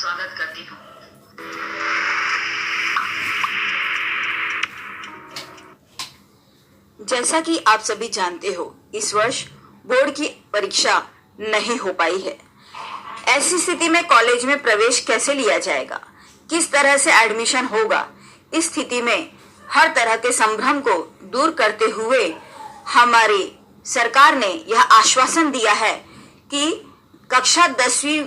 स्वागत करती हूँ। जैसा कि आप सभी जानते हो, इस वर्ष बोर्ड की परीक्षा नहीं हो पाई है। ऐसी स्थिति में कॉलेज में प्रवेश कैसे लिया जाएगा, किस तरह से एडमिशन होगा, इस स्थिति में हर तरह के संभ्रम को दूर करते हुए हमारी सरकार ने यह आश्वासन दिया है कि कक्षा 10वीं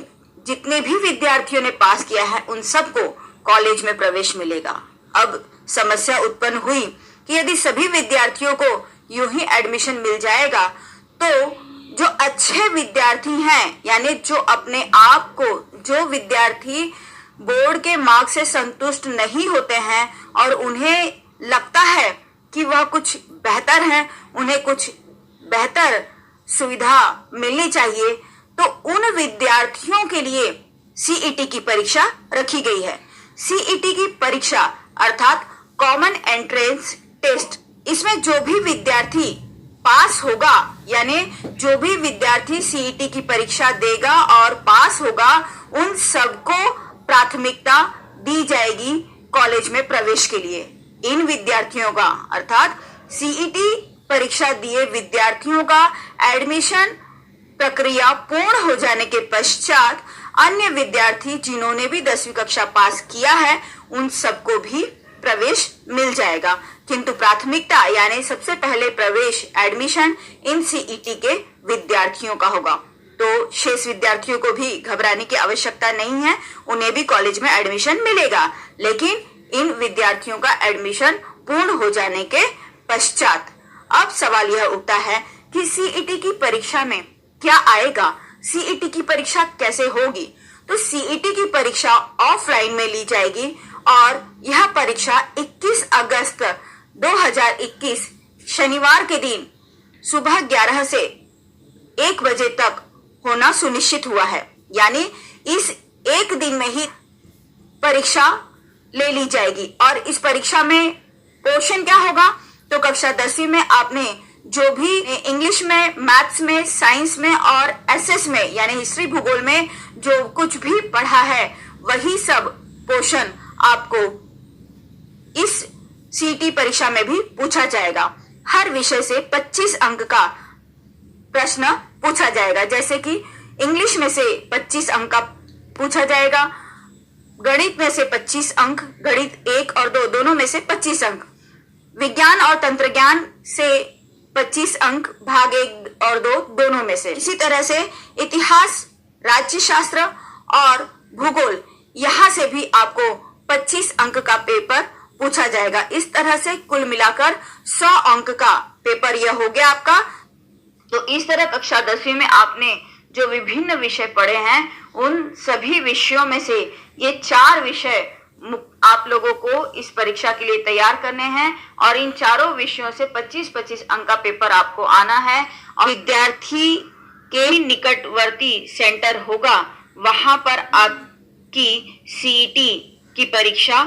जितने भी विद्यार्थियों ने पास किया है उन सबको कॉलेज में प्रवेश मिलेगा। अब समस्या उत्पन्न हुई कि यदि सभी विद्यार्थियों को यूं ही एडमिशन मिल जाएगा तो जो अच्छे विद्यार्थी हैं, यानी जो अपने आप को, जो विद्यार्थी बोर्ड के मार्क्स से संतुष्ट नहीं होते हैं और उन्हें लगता है कि वह कुछ बेहतर है, उन्हें कुछ बेहतर सुविधा मिलनी चाहिए, तो उन विद्यार्थियों के लिए सीईटी की परीक्षा रखी गई है। सीईटी की परीक्षा अर्थात कॉमन एंट्रेंस टेस्ट, इसमें जो भी विद्यार्थी पास होगा, यानी जो भी विद्यार्थी सीईटी की परीक्षा देगा और पास होगा, उन सबको प्राथमिकता दी जाएगी कॉलेज में प्रवेश के लिए। इन विद्यार्थियों का अर्थात सीईटी परीक्षा दिए विद्यार्थियों का एडमिशन प्रक्रिया पूर्ण हो जाने के पश्चात अन्य विद्यार्थी जिन्होंने भी 10वीं कक्षा पास किया है उन सबको भी प्रवेश मिल जाएगा, किंतु प्राथमिकता यानी सबसे पहले प्रवेश एडमिशन इन सीईटी के विद्यार्थियों का होगा। तो शेष विद्यार्थियों को भी घबराने की आवश्यकता नहीं है, उन्हें भी कॉलेज में एडमिशन मिलेगा, लेकिन इन विद्यार्थियों का एडमिशन पूर्ण हो जाने के पश्चात। अब सवाल यह उठता है कि सीईटी की परीक्षा में क्या आएगा, सीईटी की परीक्षा कैसे होगी। तो सीईटी की परीक्षा ऑफलाइन में ली जाएगी और यह परीक्षा 21 अगस्त 2021 शनिवार के दिन सुबह 11 से 1 बजे तक होना सुनिश्चित हुआ है, यानी इस एक दिन में ही परीक्षा ले ली जाएगी। और इस परीक्षा में क्वेश्चन क्या होगा, तो कक्षा 10वीं में आपने जो भी इंग्लिश में, मैथ्स में, साइंस में और एसएस में यानी हिस्ट्री भूगोल में जो कुछ भी पढ़ा है वही सब क्वेश्चन आपको इस सीईटी परीक्षा में भी पूछा जाएगा। हर विषय से 25 अंक का प्रश्न पूछा जाएगा, जैसे कि इंग्लिश में से 25 अंक का पूछा जाएगा, गणित में से 25 अंक, गणित 1 और 2 दोनों में से 25 अंक, विज्ञान और तंत्रज्ञान से 25 अंक भाग 1 और 2 दोनों में से। इसी तरह से इतिहास, राज्यशास्त्र और भूगोल, यहाँ से भी आपको 25 अंक का पेपर पूछा जाएगा। इस तरह से कुल मिलाकर 100 अंक का पेपर यह हो गया आपका। तो इस तरह कक्षा 10वीं में आपने जो विभिन्न विषय पढ़े हैं उन सभी विषयों में से ये 4 विषय आप लोगों को इस परीक्षा के लिए तैयार करने हैं और इन चारों विषयों से 25-25 अंक का पेपर आपको आना है। और विद्यार्थी के निकटवर्ती सेंटर होगा, वहां पर आपकी सीईटी की परीक्षा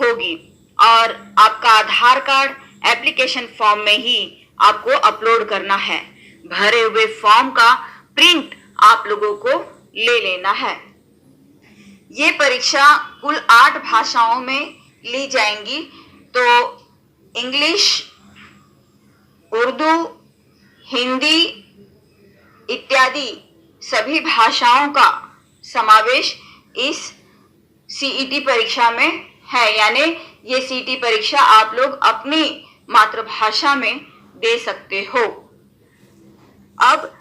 होगी और आपका आधार कार्ड एप्लीकेशन फॉर्म में ही आपको अपलोड करना है। भरे हुए फॉर्म का प्रिंट आप लोगों को ले लेना है। ये परीक्षा कुल 8 भाषाओं में ली जाएंगी, तो इंग्लिश, उर्दू, हिंदी इत्यादि सभी भाषाओं का समावेश इस सीईटी परीक्षा में है, यानी ये सीईटी परीक्षा आप लोग अपनी मातृभाषा में दे सकते हो। अब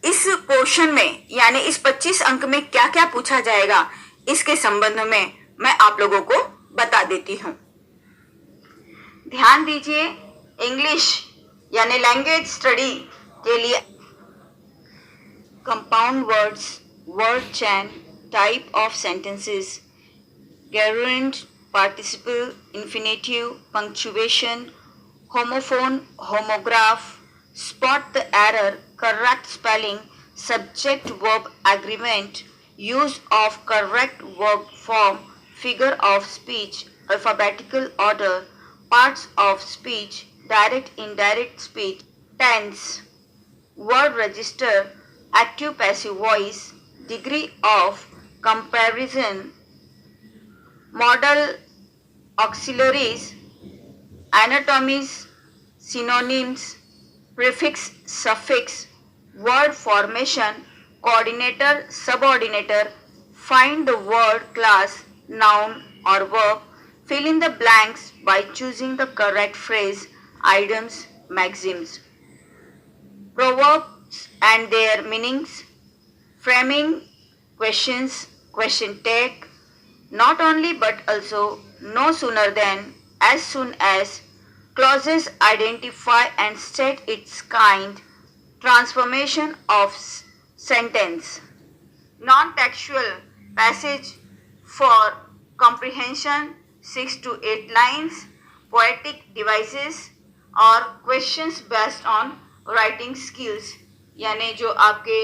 इस क्वेश्चन में यानी इस 25 अंक में क्या क्या पूछा जाएगा इसके संबंध में मैं आप लोगों को बता देती हूँ। ध्यान दीजिए, इंग्लिश यानी लैंग्वेज स्टडी के लिए compound words, word chain, type of sentences, gerund, participle, infinitive, punctuation, homophone, homograph, spot the error, correct spelling, subject verb agreement, use of correct verb form, figure of speech, alphabetical order, parts of speech, direct indirect speech, tense, word register, active passive voice, degree of comparison, modal auxiliaries, antonyms, synonyms, prefix, suffix, word formation, coordinator, subordinator, find the word, class, noun or verb, fill in the blanks by choosing the correct phrase, idioms, maxims, proverbs and their meanings, framing questions, question tag, not only but also, no sooner than, as soon as, clauses identify and state its kind, transformation of sentence, non-textual passage for comprehension 6 to 8 lines, poetic devices और questions based on writing skills, यानी जो आपके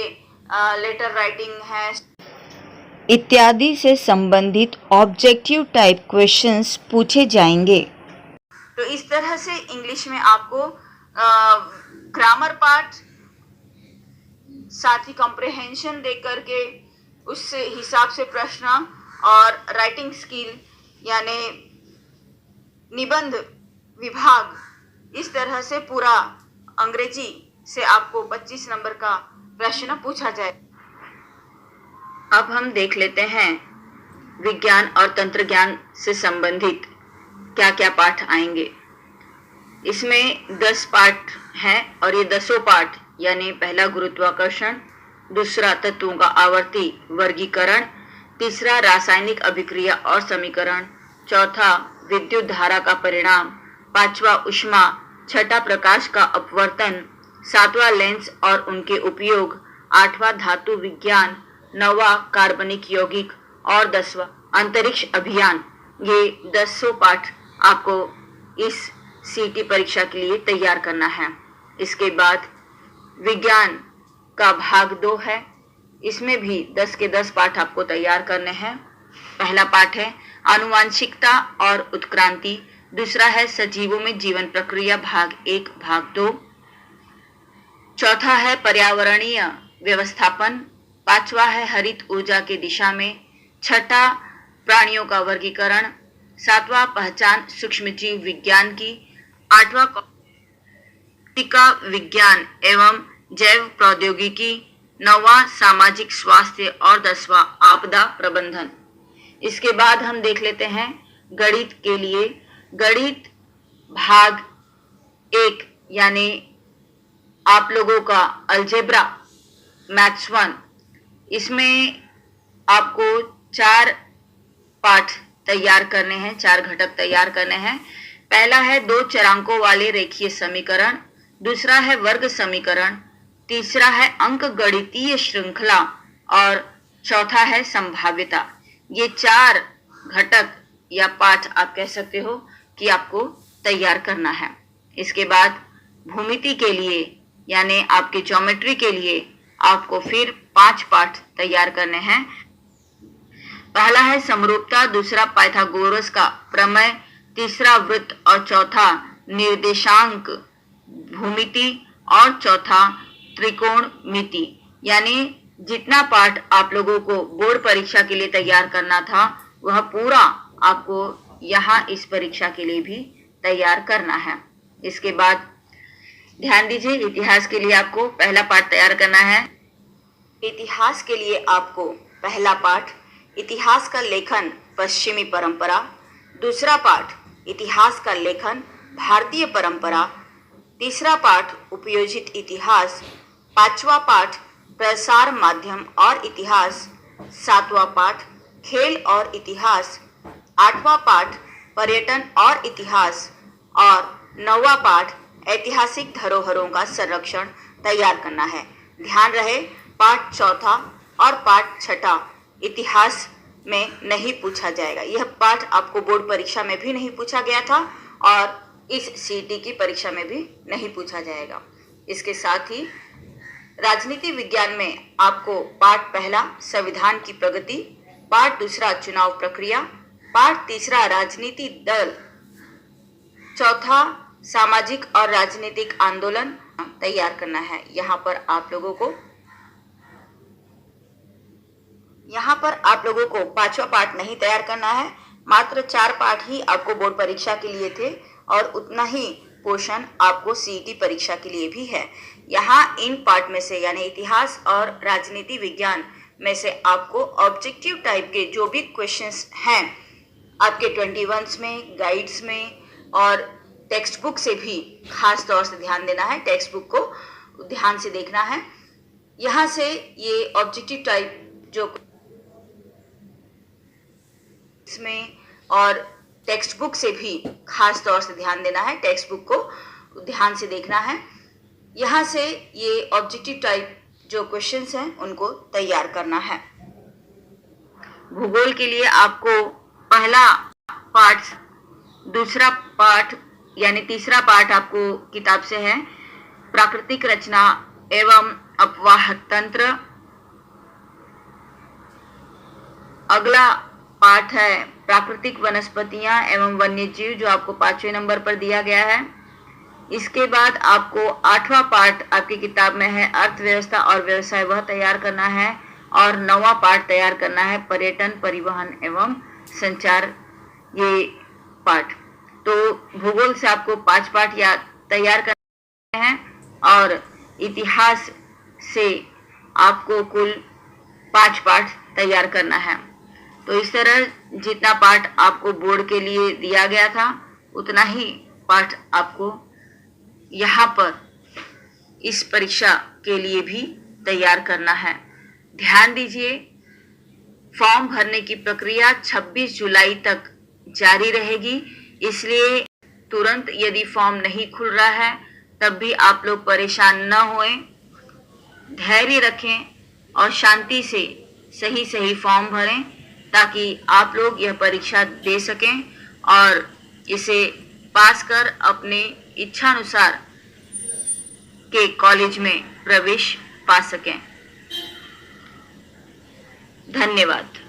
letter writing है इत्यादि से संबंधित objective type questions पूछे जाएंगे। तो इस तरह से इंग्लिश में आपको ग्रामर पार्ट साथ ही कॉम्प्रिहेंशन दे करके उस हिसाब से प्रश्न और राइटिंग स्किल यानी निबंध विभाग, इस तरह से पूरा अंग्रेजी से आपको 25 नंबर का प्रश्न पूछा जाए। अब हम देख लेते हैं विज्ञान और तंत्र ज्ञान से संबंधित क्या क्या पाठ आएंगे। इसमें 10 पाठ हैं और ये 10 पाठ यानी पहला गुरुत्वाकर्षण, दूसरा तत्वों का आवर्ती वर्गीकरण, तीसरा रासायनिक अभिक्रिया और समीकरण, चौथा विद्युत धारा का परिणाम, पांचवा ऊष्मा, छठा प्रकाश का अपवर्तन, सातवां लेंस और उनके उपयोग, आठवां धातु विज्ञान, नौवां कार्बनिक यौगिक और 10वां अंतरिक्ष अभियान। ये 10 पाठ आपको इस सीटी परीक्षा के लिए तैयार करना है। इसके बाद विज्ञान का भाग 2 है, इसमें भी 10 के 10 पाठ आपको तैयार करने हैं। पहला पाठ है आनुवांशिकता और उत्क्रांति, दूसरा है सजीवों में जीवन प्रक्रिया भाग 1 भाग 2, चौथा है पर्यावरणीय व्यवस्थापन, पांचवा है हरित ऊर्जा की दिशा में, छठा प्राणियों का वर्गीकरण, सातवां पहचान सूक्ष्मजीव विज्ञान की, आठवां टीका विज्ञान एवं जैव प्रौद्योगिकी, नौवां सामाजिक स्वास्थ्य और 10वां आपदा प्रबंधन। इसके बाद हम देख लेते हैं गणित के लिए गणित भाग 1 यानी आप लोगों का अलजेब्रा मैथ्स 1। इसमें आपको 4 पाठ तैयार करने हैं, 4 घटक तैयार करने हैं। पहला है 2 चरांकों वाले रेखीय समीकरण, दूसरा है वर्ग समीकरण, तीसरा है अंक गणितीय श्रृंखला और चौथा है संभाव्यता। ये 4 घटक या पाठ आप कह सकते हो कि आपको तैयार करना है। इसके बाद भूमिति के लिए यानी आपकी ज्योमेट्री के लिए आपको फिर 5 पाठ तैयार करने हैं। पहला है समरूपता, दूसरा पाइथागोरस का प्रमेय, तीसरा वृत्त और चौथा निर्देशांक भूमिति और चौथा त्रिकोणमिति। यानी जितना पाठ आप लोगों को बोर्ड परीक्षा के लिए तैयार करना था वह पूरा आपको यहाँ इस परीक्षा के लिए भी तैयार करना है। इसके बाद ध्यान दीजिए इतिहास के लिए आपको पहला पाठ तैयार करना है। इतिहास के लिए आपको पहला पाठ इतिहास का लेखन पश्चिमी परंपरा, दूसरा पाठ इतिहास का लेखन भारतीय परंपरा, तीसरा पाठ उपयोजित इतिहास, पांचवा पाठ प्रसार माध्यम और इतिहास, सातवां पाठ खेल और इतिहास, आठवां पाठ पर्यटन और इतिहास और नौवां पाठ ऐतिहासिक धरोहरों का संरक्षण तैयार करना है। ध्यान रहे पाठ चौथा और पाठ छठा इतिहास में नहीं पूछा जाएगा। यह पाठ आपको बोर्ड परीक्षा में भी नहीं पूछा गया था और इस सीटी की परीक्षा में भी नहीं पूछा जाएगा। इसके साथ ही राजनीति विज्ञान में आपको पाठ पहला संविधान की प्रगति, पाठ दूसरा चुनाव प्रक्रिया, पाठ तीसरा राजनीति दल, चौथा सामाजिक और राजनीतिक आंदोलन तैयार करना है। यहाँ पर आप लोगों को यहाँ पर आप लोगों को 5वां पार्ट नहीं तैयार करना है, मात्र 4 पार्ट ही आपको बोर्ड परीक्षा के लिए थे और उतना ही पोर्शन आपको सीईटी परीक्षा के लिए भी है। यहाँ इन पार्ट में से यानी इतिहास और राजनीति विज्ञान में से आपको ऑब्जेक्टिव टाइप के जो भी क्वेश्चंस हैं आपके 21 में, गाइड्स में और टेक्स्ट बुक से भी खास तौर से ध्यान देना है, टेक्स्ट बुक को ध्यान से देखना है। यहाँ से ये ऑब्जेक्टिव टाइप जो इसमें और टेक्स्ट बुक से भी खास तौर से ध्यान देना है, टेक्स्ट बुक को ध्यान से देखना है। यहाँ से ये ऑब्जेक्टिव टाइप जो क्वेश्चंस हैं उनको तैयार करना है। भूगोल के लिए आपको पहला पार्ट, दूसरा पार्ट यानी तीसरा पार्ट आपको किताब से है प्राकृतिक रचना एवं अपवाह तंत्र। अगला पार्ट है प्राकृतिक वनस्पतियां एवं वन्यजीव जो आपको 5वें नंबर पर दिया गया है। इसके बाद आपको 8वां पार्ट आपकी किताब में है अर्थव्यवस्था और व्यवसाय, वह तैयार करना है और 9वां पार्ट तैयार करना है पर्यटन, परिवहन एवं संचार, ये पार्ट। तो भूगोल से आपको 5 पार्ट या तैयार करने हैं और इतिहास से आपको कुल 5 पार्ट तैयार करना है। तो इस तरह जितना पार्ट आपको बोर्ड के लिए दिया गया था उतना ही पार्ट आपको यहाँ पर इस परीक्षा के लिए भी तैयार करना है। ध्यान दीजिए, फॉर्म भरने की प्रक्रिया 26 जुलाई तक जारी रहेगी, इसलिए तुरंत यदि फॉर्म नहीं खुल रहा है तब भी आप लोग परेशान न होएं, धैर्य रखें और शांति से सही फॉर्म भरें ताकि आप लोग यह परीक्षा दे सकें और इसे पास कर अपने इच्छानुसार के कॉलेज में प्रवेश पा सकें। धन्यवाद।